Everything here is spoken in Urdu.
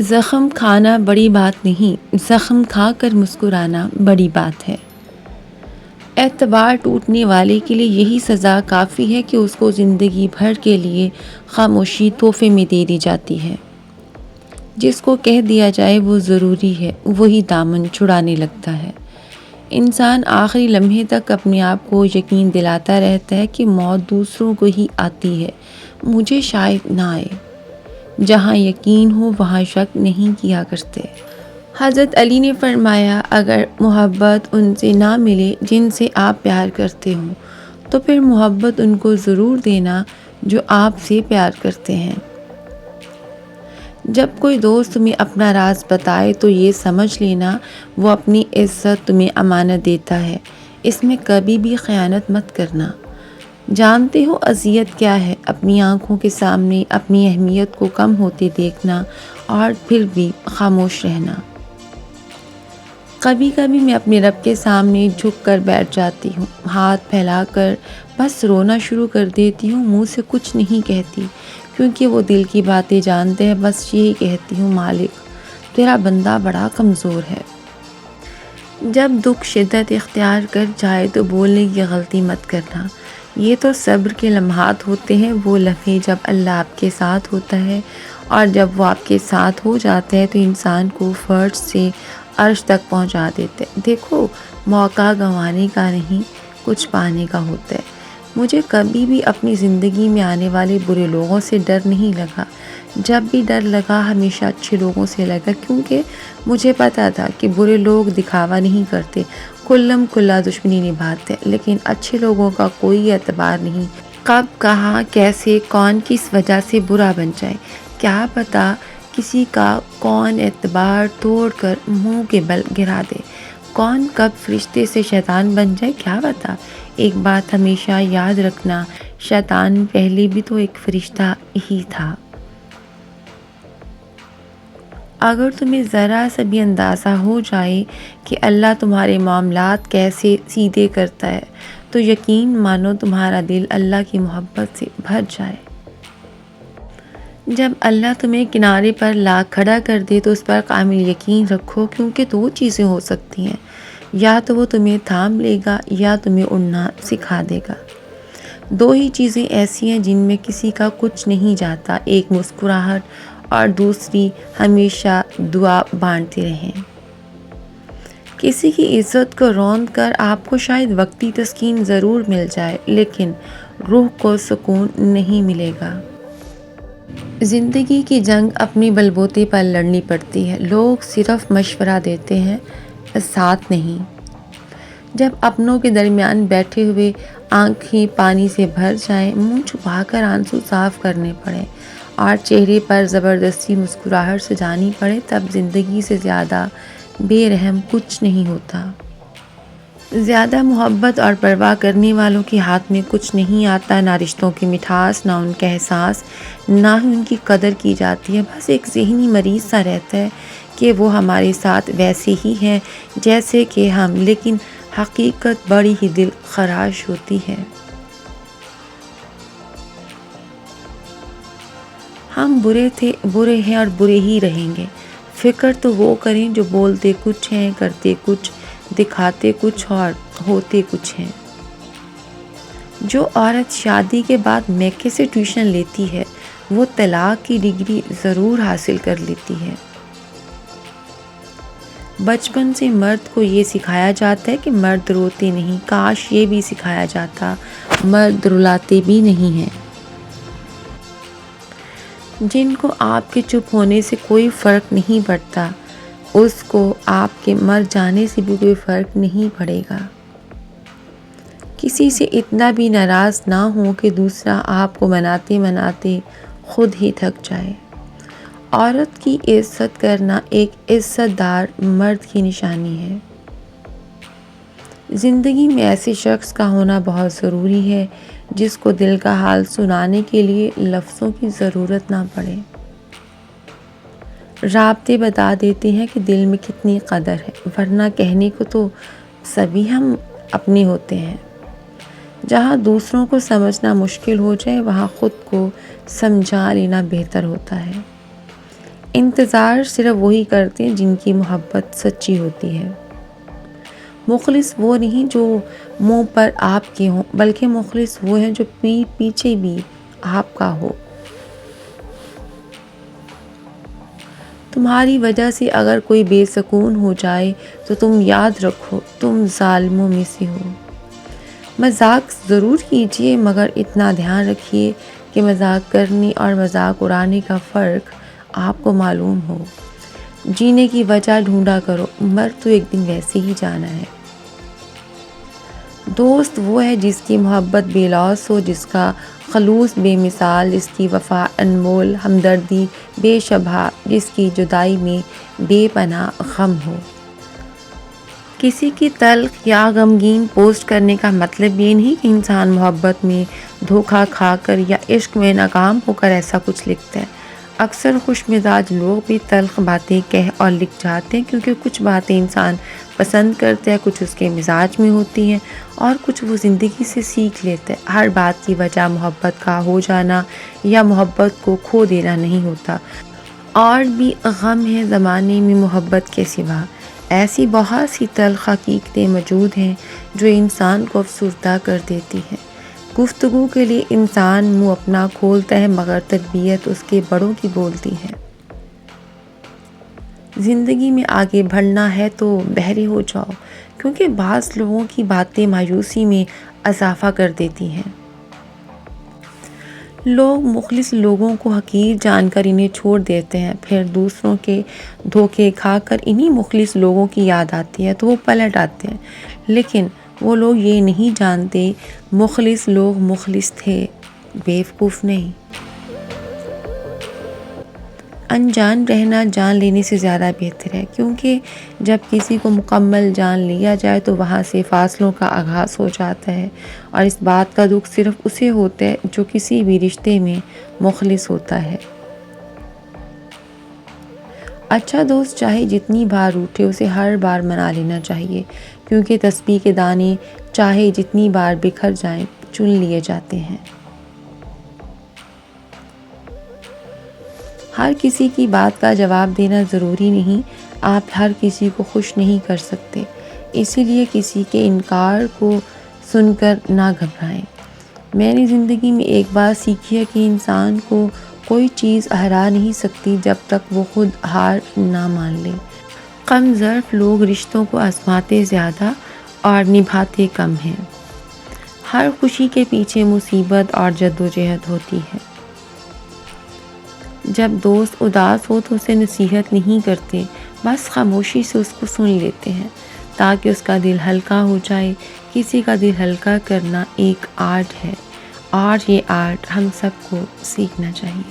زخم کھانا بڑی بات نہیں، زخم کھا کر مسکرانا بڑی بات ہے۔ اعتبار ٹوٹنے والے کے لیے یہی سزا کافی ہے کہ اس کو زندگی بھر کے لیے خاموشی تحفے میں دے دی جاتی ہے۔ جس کو کہہ دیا جائے وہ ضروری ہے، وہی دامن چھڑانے لگتا ہے۔ انسان آخری لمحے تک اپنے آپ کو یقین دلاتا رہتا ہے کہ موت دوسروں کو ہی آتی ہے، مجھے شاید نہ آئے۔ جہاں یقین ہو وہاں شک نہیں کیا کرتے۔ حضرت علی نے فرمایا، اگر محبت ان سے نہ ملے جن سے آپ پیار کرتے ہوں تو پھر محبت ان کو ضرور دینا جو آپ سے پیار کرتے ہیں۔ جب کوئی دوست تمہیں اپنا راز بتائے تو یہ سمجھ لینا وہ اپنی عزت تمہیں امانت دیتا ہے، اس میں کبھی بھی خیانت مت کرنا۔ جانتے ہو اذیت کیا ہے؟ اپنی آنکھوں کے سامنے اپنی اہمیت کو کم ہوتے دیکھنا اور پھر بھی خاموش رہنا۔ کبھی کبھی میں اپنے رب کے سامنے جھک کر بیٹھ جاتی ہوں، ہاتھ پھیلا کر بس رونا شروع کر دیتی ہوں، منہ سے کچھ نہیں کہتی کیونکہ وہ دل کی باتیں جانتے ہیں۔ بس یہی کہتی ہوں، مالک تیرا بندہ بڑا کمزور ہے۔ جب دکھ شدت اختیار کر جائے تو بولنے کی غلطی مت کرنا۔ یہ تو صبر کے لمحات ہوتے ہیں، وہ لمحے جب اللہ آپ کے ساتھ ہوتا ہے، اور جب وہ آپ کے ساتھ ہو جاتا ہے تو انسان کو فرش سے عرش تک پہنچا دیتے ہیں۔ دیکھو، موقع گنوانے کا نہیں، کچھ پانے کا ہوتا ہے۔ مجھے کبھی بھی اپنی زندگی میں آنے والے برے لوگوں سے ڈر نہیں لگا۔ جب بھی ڈر لگا ہمیشہ اچھے لوگوں سے لگا، کیونکہ مجھے پتا تھا کہ برے لوگ دکھاوا نہیں کرتے، کھلم کھلا دشمنی نبھاتے، لیکن اچھے لوگوں کا کوئی اعتبار نہیں۔ کب، کہاں، کیسے، کون کس وجہ سے برا بن جائے، کیا پتا کسی کا کون اعتبار توڑ کر منہ کے بل گرا دے، کون کب فرشتے سے شیطان بن جائے، کیا پتا۔ ایک بات ہمیشہ یاد رکھنا، شیطان پہلے بھی تو ایک فرشتہ ہی تھا۔ اگر تمہیں ذرا سا بھی اندازہ ہو جائے کہ اللہ تمہارے معاملات کیسے سیدھے کرتا ہے تو یقین مانو تمہارا دل اللہ کی محبت سے بھر جائے۔ جب اللہ تمہیں کنارے پر لا کھڑا کر دے تو اس پر کامل یقین رکھو، کیونکہ دو چیزیں ہو سکتی ہیں، یا تو وہ تمہیں تھام لے گا یا تمہیں اڑنا سکھا دے گا۔ دو ہی چیزیں ایسی ہیں جن میں کسی کا کچھ نہیں جاتا، ایک مسکراہٹ اور دوسری ہمیشہ دعا بانٹتے رہیں۔ کسی کی عزت کو روند کر آپ کو شاید وقتی تسکین ضرور مل جائے، لیکن روح کو سکون نہیں ملے گا۔ زندگی کی جنگ اپنی بلبوتے پر لڑنی پڑتی ہے، لوگ صرف مشورہ دیتے ہیں، ساتھ نہیں۔ جب اپنوں کے درمیان بیٹھے ہوئے آنکھیں پانی سے بھر جائیں، منہ چھپا کر آنسو صاف کرنے پڑے اور چہرے پر زبردستی مسکراہٹ سجانی پڑے، تب زندگی سے زیادہ بے رحم کچھ نہیں ہوتا۔ زیادہ محبت اور پرواہ کرنے والوں کے ہاتھ میں کچھ نہیں آتا، نہ رشتوں کی مٹھاس، نہ ان کا احساس، نہ ہی ان کی قدر کی جاتی ہے۔ بس ایک ذہنی مریض سا رہتا ہے کہ وہ ہمارے ساتھ ویسے ہی ہیں جیسے کہ ہم، لیکن حقیقت بڑی ہی دل خراش ہوتی ہے۔ ہم برے تھے، برے ہیں اور برے ہی رہیں گے۔ فکر تو وہ کریں جو بولتے کچھ ہیں، کرتے کچھ، دکھاتے کچھ اور ہوتے کچھ ہیں۔ جو عورت شادی کے بعد میکے سے ٹیوشن لیتی ہے وہ طلاق کی ڈگری ضرور حاصل کر لیتی ہے۔ بچپن سے مرد کو یہ سکھایا جاتا ہے کہ مرد روتے نہیں، کاش یہ بھی سکھایا جاتا مرد رلاتے بھی نہیں ہیں۔ جن کو آپ کے چپ ہونے سے کوئی فرق نہیں پڑتا، اس کو آپ کے مر جانے سے بھی کوئی فرق نہیں پڑے گا۔ کسی سے اتنا بھی ناراض نہ ہو کہ دوسرا آپ کو مناتے مناتے خود ہی تھک جائے۔ عورت کی عزت کرنا ایک عزت دار مرد کی نشانی ہے۔ زندگی میں ایسے شخص کا ہونا بہت ضروری ہے جس کو دل کا حال سنانے کے لیے لفظوں کی ضرورت نہ پڑے۔ رابطے بتا دیتے ہیں کہ دل میں کتنی قدر ہے، ورنہ کہنے کو تو سبھی ہم اپنے ہوتے ہیں۔ جہاں دوسروں کو سمجھنا مشکل ہو جائے وہاں خود کو سمجھا لینا بہتر ہوتا ہے۔ انتظار صرف وہی کرتے ہیں جن کی محبت سچی ہوتی ہے۔ مخلص وہ نہیں جو منہ پر آپ کے ہوں، بلکہ مخلص وہ ہیں جو پیٹھ پیچھے بھی آپ کا ہو۔ تمہاری وجہ سے اگر کوئی بے سکون ہو جائے تو تم یاد رکھو تم ظالموں میں سے ہو۔ مذاق ضرور کیجیے، مگر اتنا دھیان رکھیے کہ مذاق کرنے اور مذاق اڑانے کا فرق آپ کو معلوم ہو۔ جینے کی وجہ ڈھونڈا کرو، مر تو ایک دن ویسے ہی جانا ہے۔ دوست وہ ہے جس کی محبت بے لوث ہو، جس کا خلوص بے مثال، جس کی وفا انمول، ہمدردی بے شبہ، جس کی جدائی میں بے پناہ غم ہو۔ کسی کی تلخ یا غمگین پوسٹ کرنے کا مطلب یہ نہیں کہ انسان محبت میں دھوکہ کھا کر یا عشق میں ناکام ہو کر ایسا کچھ لکھتا ہے۔ اکثر خوش مزاج لوگ بھی تلخ باتیں کہہ اور لکھ جاتے ہیں، کیونکہ کچھ باتیں انسان پسند کرتا ہے، کچھ اس کے مزاج میں ہوتی ہیں اور کچھ وہ زندگی سے سیکھ لیتا ہے۔ ہر بات کی وجہ محبت کا ہو جانا یا محبت کو کھو دینا نہیں ہوتا۔ اور بھی غم ہے زمانے میں محبت کے سوا۔ ایسی بہت سی تلخ حقیقتیں موجود ہیں جو انسان کو افسردہ کر دیتی ہیں۔ گفتگو کے لیے انسان منہ اپنا کھولتا ہے، مگر تربیت اس کے بڑوں کی بولتی ہے۔ زندگی میں آگے بڑھنا ہے تو بہرے ہو جاؤ، کیونکہ بعض لوگوں کی باتیں مایوسی میں اضافہ کر دیتی ہیں۔ لوگ مخلص لوگوں کو حقیر جان کر انہیں چھوڑ دیتے ہیں، پھر دوسروں کے دھوکے کھا کر انہی مخلص لوگوں کی یاد آتی ہے تو وہ پلٹ آتے ہیں۔ لیکن وہ لوگ یہ نہیں جانتے مخلص لوگ مخلص تھے، بیوقوف نہیں۔ انجان رہنا جان لینے سے زیادہ بہتر ہے، کیونکہ جب کسی کو مکمل جان لیا جائے تو وہاں سے فاصلوں کا آغاز ہو جاتا ہے، اور اس بات کا دکھ صرف اسے ہوتا ہے جو کسی بھی رشتے میں مخلص ہوتا ہے۔ اچھا دوست چاہے جتنی بار روٹھے اسے ہر بار منا لینا چاہیے، کیونکہ تسبیح کے دانے چاہے جتنی بار بکھر جائیں چن لیے جاتے ہیں۔ ہر کسی کی بات کا جواب دینا ضروری نہیں، آپ ہر کسی کو خوش نہیں کر سکتے، اسی لیے کسی کے انکار کو سن کر نہ گھبرائیں۔ میں نے زندگی میں ایک بات سیکھی ہے کہ انسان کو کوئی چیز ہرا نہیں سکتی جب تک وہ خود ہار نہ مان لے۔ کم ظرف لوگ رشتوں کو آزماتے زیادہ اور نبھاتے کم ہیں۔ ہر خوشی کے پیچھے مصیبت اور جدوجہد ہوتی ہے۔ جب دوست اداس ہو تو اسے نصیحت نہیں کرتے، بس خاموشی سے اس کو سن لیتے ہیں تاکہ اس کا دل ہلکا ہو جائے۔ کسی کا دل ہلکا کرنا ایک آرٹ ہے، اور یہ آرٹ ہم سب کو سیکھنا چاہیے۔